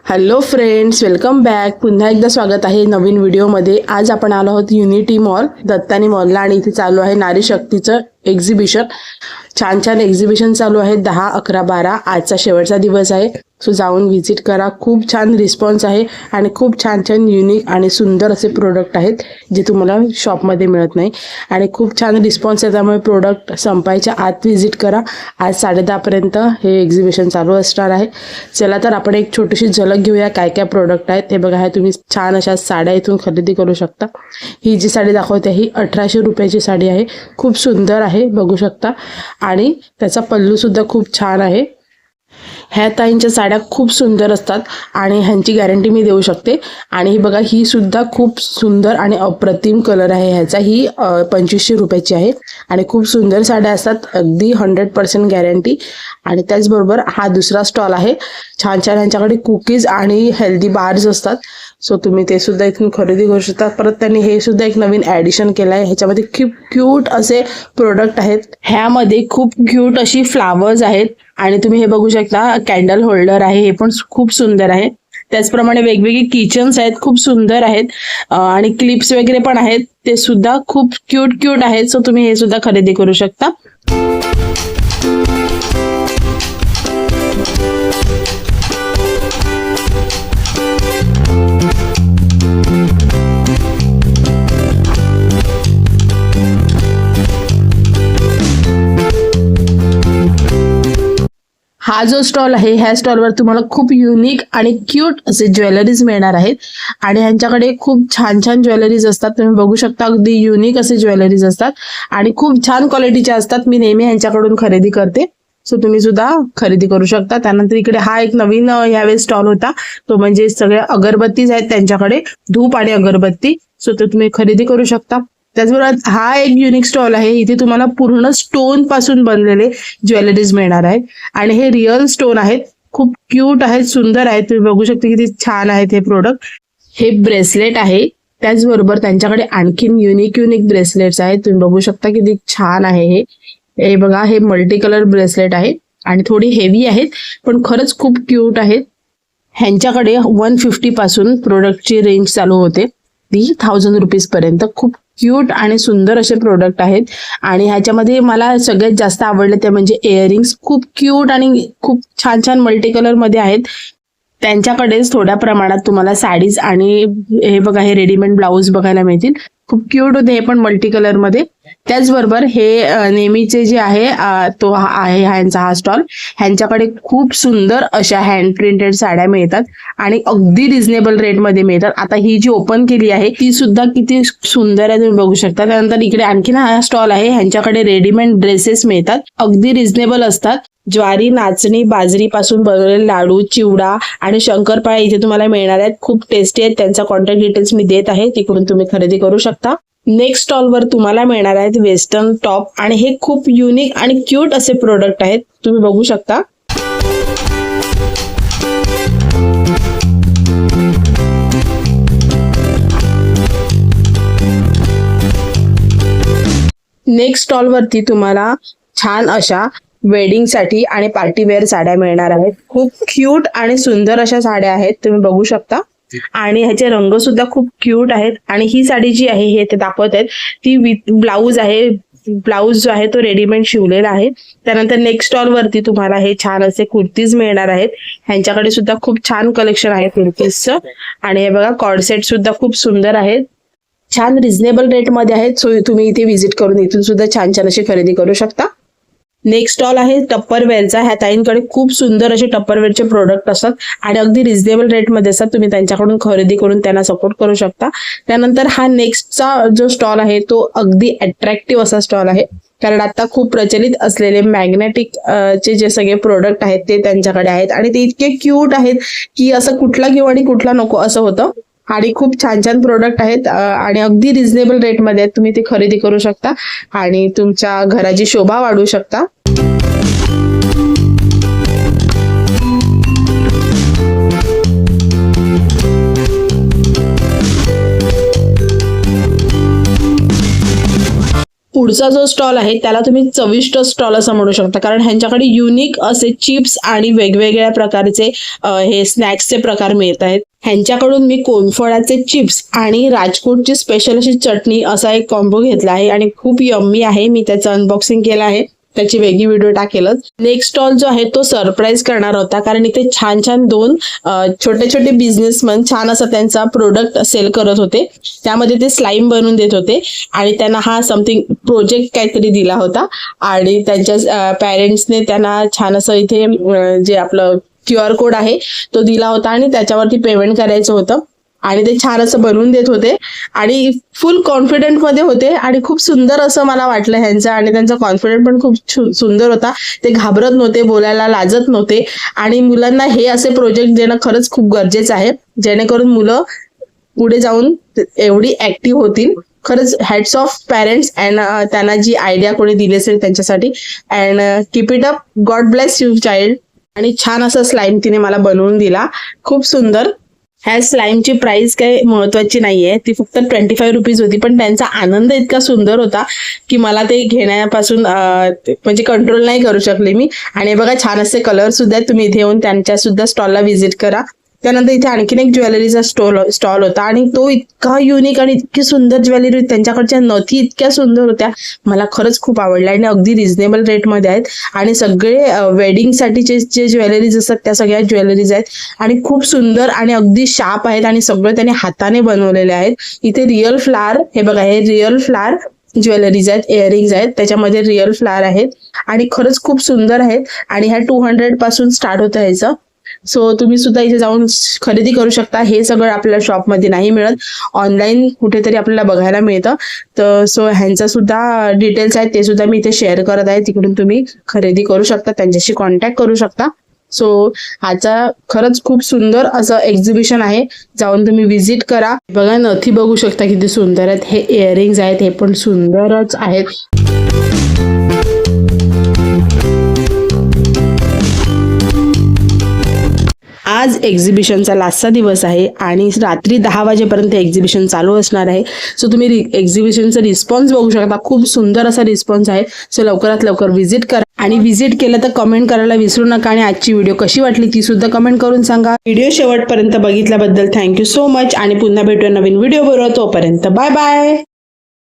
Hello friends, welcome back. पुन्हा एकदा स्वागत आहे नवीन व्हिडिओमध्ये. आज आपण आलो आहोत युनिटी मॉल, दत्तानी मॉलला, आणि इथे चालू आहे नारी शक्तीचं एक्झिबिशन. छान छान एक्झिबिशन चालू आहे. 10, 11, 12 आजचा शेवटचा दिवस आहे. सो जाऊन व्हिजिट करा. खूप छान रिस्पॉन्स आहे आणि खूप छान छान युनिक आणि सुंदर असे प्रोडक्ट आहेत जे तुम्हाला शॉपमध्ये मिळत नाही. आणि खूप छान रिस्पॉन्स आहे, त्यामुळे प्रोडक्ट संपायच्या आत व्हिजिट करा. आज 10:30 पर्यंत हे एक्झिबिशन चालू असणार आहे. चला तर आपण एक छोटीशी झलक घेऊया काय काय प्रोडक्ट आहेत. हे बघा, हे तुम्ही छान अशा साड्या इथून खरेदी करू शकता. ही जी साडी दाखवते ही 1800 रुपयाची साडी आहे. खूप सुंदर आहे, बघू शकता. आणि त्याचा पल्लू सुद्धा खूप छान आहे. ह्या ताईंच्या साड्या खूप सुंदर असतात आणि ह्यांची गॅरंटी मी देऊ शकते. आणि ही बघा, ही सुद्धा खूप सुंदर आणि अप्रतिम कलर आहे ह्याचा. ही 2500 रुपयाची आहे आणि खूप सुंदर साड्या असतात, अगदी 100% गॅरंटी. आणि त्याचबरोबर हा दुसरा स्टॉल आहे. छान छान ह्यांच्याकडे कुकीज आणि हेल्दी बार्स असतात. सो तुम्ही ते सुद्धा इथून खरेदी करू शकता. परत त्यांनी हे सुद्धा एक नवीन ॲडिशन केलं आहे. ह्याच्यामध्ये खूप क्यूट असे प्रोडक्ट आहेत. ह्यामध्ये खूप क्यूट अशी फ्लावर्स आहेत आणि तुम्ही हे बघू शकता, कॅन्डल होल्डर आहे, हे पण खूप सुंदर आहे. त्याचप्रमाणे वेगवेगळे किचन्स आहेत, खूप सुंदर आहेत. आणि क्लिप्स वगैरे पण आहेत, ते सुद्धा खूप क्यूट आहेत. सो तुम्ही हे सुद्धा खरेदी करू शकता. हा जो स्टॉल आहे, ह्या स्टॉलवर तुम्हाला खूप युनिक आणि क्यूट असे ज्वेलरीज मिळणार आहेत. आणि ह्यांच्याकडे खूप छान छान ज्वेलरीज असतात. तुम्ही बघू शकता, अगदी युनिक असे ज्वेलरीज असतात आणि खूप छान क्वालिटीचे असतात. मी नेहमी ह्यांच्याकडून खरेदी करते. सो तुम्ही सुद्धा खरेदी करू शकता. त्यानंतर इकडे हा एक नवीन यावेळी स्टॉल होता, तो म्हणजे सगळ्या अगरबत्तीज आहेत त्यांच्याकडे, धूप आणि अगरबत्ती. सो ते तुम्ही खरेदी करू शकता. त्याचबरोबर हा एक युनिक स्टॉल आहे. इथे तुम्हाला पूर्ण स्टोन पासून बनलेले ज्वेलरीज मिळणार आहेत आणि हे रिअल स्टोन आहेत. खूप क्यूट आहेत, सुंदर आहेत. तुम्ही बघू शकता किती छान आहेत हे प्रोडक्ट. हे ब्रेसलेट आहे. त्याचबरोबर त्यांच्याकडे आणखीन युनिक ब्रेसलेट्स आहेत. तुम्ही बघू शकता किती छान आहे हे बघा, हे मल्टी कलर ब्रेसलेट आहे आणि थोडी हेवी आहेत, पण खरंच खूप क्यूट आहेत. ह्यांच्याकडे 150 पासून प्रोडक्टची रेंज चालू होते, 1000 रुपीज पर्यंत. खूप क्यूट आणि सुंदर असे प्रोडक्ट आहेत. आणि ह्याच्यामध्ये मला सगळ्यात जास्त आवडले ते म्हणजे इयरिंग्स. खूप क्यूट आणि खूप छान छान मल्टी कलर मध्ये आहेत. त्यांच्याकडेच थोड्या प्रमाणात तुम्हाला साडीज आणि हे बघा, हे रेडीमेड ब्लाऊज बघायला मिळतील. खूप क्यूट होते हे पण मल्टी कलर मध्ये. त्याचबरोबर हे नेहमीचे जे आहे तो आहे ह्यांचा हा स्टॉल. ह्यांच्याकडे खूप सुंदर अशा हँड प्रिंटेड साड्या मिळतात आणि अगदी रिझनेबल रेट मध्ये मिळतात. आता ही जी ओपन केली आहे ती सुद्धा किती सुंदर आहे, तुम्ही बघू शकता. त्यानंतर इकडे आणखीन हा स्टॉल आहे. ह्यांच्याकडे रेडीमेड ड्रेसेस मिळतात, अगदी रिझनेबल असतात. ज्वारी, नाचणी, बाजरी पासून बनवलेले लाडू, चिवडा आणि शंकरपाळ्या इथे तुम्हाला मिळणार आहेत. खूप टेस्टी आहेत. त्यांचा कॉन्टॅक्ट डिटेल्स मी देत आहे, तिकडून तुम्ही खरेदी करू शकता. नेक्स्ट स्टॉलवर तुम्हाला मिळणार आहेत वेस्टर्न टॉप आणि हे खूप युनिक आणि क्यूट असे प्रोडक्ट आहेत. तुम्ही बघू शकता. नेक्स्ट स्टॉलवरती तुम्हाला छान अशा वेडिंग साठी आणि पार्टीवेअर साड्या मिळणार आहेत. खूप क्यूट आणि सुंदर अशा साड्या आहेत, तुम्ही बघू शकता. आणि ह्याचे रंग सुद्धा खूप क्यूट आहेत. आणि ही साडी जी आहे हे ते दाखवत आहेत ती विथ ब्लाऊज आहे. ब्लाऊज जो आहे तो रेडीमेड शिवलेला आहे. त्यानंतर नेक्स्ट स्टॉल वरती तुम्हाला हे छान असे कुर्तीज मिळणार आहेत. ह्यांच्याकडे सुद्धा खूप छान कलेक्शन आहे कुर्तीजचं. आणि हे बघा, कॉर्डसेट सुद्धा खूप सुंदर आहेत, छान रिझनेबल रेट मध्ये आहेत. सो तुम्ही इथे व्हिजिट करून इथून सुद्धा छान छान अशी खरेदी करू शकता. नेक्स्ट स्टॉल आहे टप्परवेअरचा. ह्या ताईंकडे खूप सुंदर असे टप्परवेअरचे प्रोडक्ट असतात आणि अगदी रिझनेबल रेटमध्ये असतात. तुम्ही त्यांच्याकडून खरेदी करून त्यांना सपोर्ट करू शकता. त्यानंतर हा नेक्स्टचा जो स्टॉल आहे तो अगदी अट्रॅक्टिव्ह असा स्टॉल आहे, कारण आता खूप प्रचलित असलेले मॅग्नेटिक चे जे सगळे प्रोडक्ट आहेत ते त्यांच्याकडे आहेत. आणि ते इतके क्यूट आहेत की असं कुठला घेऊ आणि कुठला नको असं होतं. आणि खूप छान छान प्रोडक्ट आहेत आणि अगदी रिझनेबल रेटमध्ये आहेत. तुम्ही ते खरेदी करू शकता आणि तुमच्या घराची शोभा वाढवू शकता. पुढचा जो स्टॉल आहे त्याला तुम्ही चविष्ट स्टॉल असं म्हणू शकता, कारण ह्यांच्याकडे युनिक असे चिप्स आणि वेगवेगळ्या प्रकारचे हे स्नॅक्सचे प्रकार मिळत आहेत. ह्यांच्याकडून मी कोनफळाचे चिप्स आणि राजकोटची स्पेशल अशी चटणी असा एक कॉम्बो घेतला आहे आणि खूप यम्मी आहे. मी त्याचं अनबॉक्सिंग केलं आहे, त्याची वेगळी व्हिडिओ टाकेलच. नेक्स्ट स्टॉल जो आहे तो सरप्राईज करणार होता, कारण इथे छान छान दोन छोटे छोटे बिझनेसमन छान असं त्यांचा प्रोडक्ट सेल करत होते. त्यामध्ये ते स्लाइम बनवून देत होते आणि त्यांना हा समथिंग प्रोजेक्ट काहीतरी दिला होता आणि त्यांच्या पॅरेंट्सने त्यांना छान असं इथे जे आपलं QR कोड आहे तो दिला होता आणि त्याच्यावरती पेमेंट करायचं होतं आणि ते छान असं बनवून देत होते आणि फुल कॉन्फिडंट मध्ये होते आणि खूप सुंदर असं मला वाटलं ह्यांचं. आणि त्यांचा कॉन्फिडंट पण खूप सुंदर होता. ते घाबरत नव्हते, बोलायला लाजत नव्हते. आणि मुलांना हे असे प्रोजेक्ट देणं खरंच खूप गरजेचं आहे, जेणेकरून मुलं पुढे जाऊन एवढी ऍक्टिव्ह होतील. खरंच हॅट्स ऑफ पॅरेंट्स अँड त्यांना जी आयडिया कोणी दिली असेल त्यांच्यासाठी. And keep it up, God bless you child. आणि छान असं स्लाइम तिने मला बनवून दिला, खूप सुंदर. ह्या स्लाइमची प्राइस काही महत्वाची नाहीये, ती फक्त 25 रुपीज होती, पण त्यांचा आनंद इतका सुंदर होता की मला ते घेण्यापासून म्हणजे कंट्रोल नाही करू शकले मी. आणि बघा छान असे कलर सुद्धा आहेत, तुम्ही इथे येऊन त्यांच्या सुद्धा स्टॉलला व्हिजिट करा. त्यानंतर इथे आणखीन एक ज्वेलरीचा स्टॉल होता आणि तो इतका युनिक आणि इतकी सुंदर ज्वेलरी, त्यांच्याकडच्या नथी इतक्या सुंदर होत्या, मला खरंच खूप आवडल्या आणि अगदी रिझनेबल रेटमध्ये आहेत. आणि सगळे वेडिंगसाठीचे जे ज्वेलरीज असतात त्या सगळ्या ज्वेलरीज आहेत आणि खूप सुंदर आणि अगदी शार्प आहेत आणि सगळं त्याने हाताने बनवलेले आहेत. इथे रिअल फ्लावर, हे बघा हे रिअल फ्लावर ज्वेलरीज आहेत, इयरिंग्स आहेत, त्याच्यामध्ये रिअल फ्लावर आहेत आणि खरंच खूप सुंदर आहेत. आणि ह्या 200 पासून स्टार्ट होतं ह्याचं. सो तुम्ही सुद्धा इथे जाऊन खरेदी करू शकता. हे सगळं आपल्याला शॉपमध्ये नाही मिळत, ऑनलाईन कुठेतरी आपल्याला बघायला मिळतं. तर सो ह्यांचा सुद्धा डिटेल्स आहेत, ते सुद्धा मी इथे शेअर करत आहे, तिकडून तुम्ही खरेदी करू शकता, त्यांच्याशी कॉन्टॅक्ट करू शकता. सो ह्याचा खरंच खूप सुंदर असं एक्झिबिशन आहे, जाऊन तुम्ही व्हिजिट करा. बघा नथी बघू शकता किती सुंदर आहेत, हे इयरिंग्स आहेत, हे पण सुंदरच आहेत. आज एक्झिबिशनचा लास्टचा दिवस आहे आणि रात्री 10 वाजेपर्यंत एक्झिबिशन चालू असणार आहे. सो तुम्ही एक्झिबिशनचा रिस्पॉन्स बघू शकता, खूप सुंदर असा रिस्पॉन्स आहे. सो लवकरात लवकर व्हिजिट करा आणि व्हिजिट केलं तर कमेंट करायला विसरू नका. आणि आजची व्हिडिओ कशी वाटली ती सुद्धा कमेंट करून सांगा. व्हिडिओ शेवटपर्यंत बघितल्याबद्दल थँक्यू सो मच आणि पुन्हा भेटूया नवीन व्हिडिओ बरोबर. तोपर्यंत बाय बाय.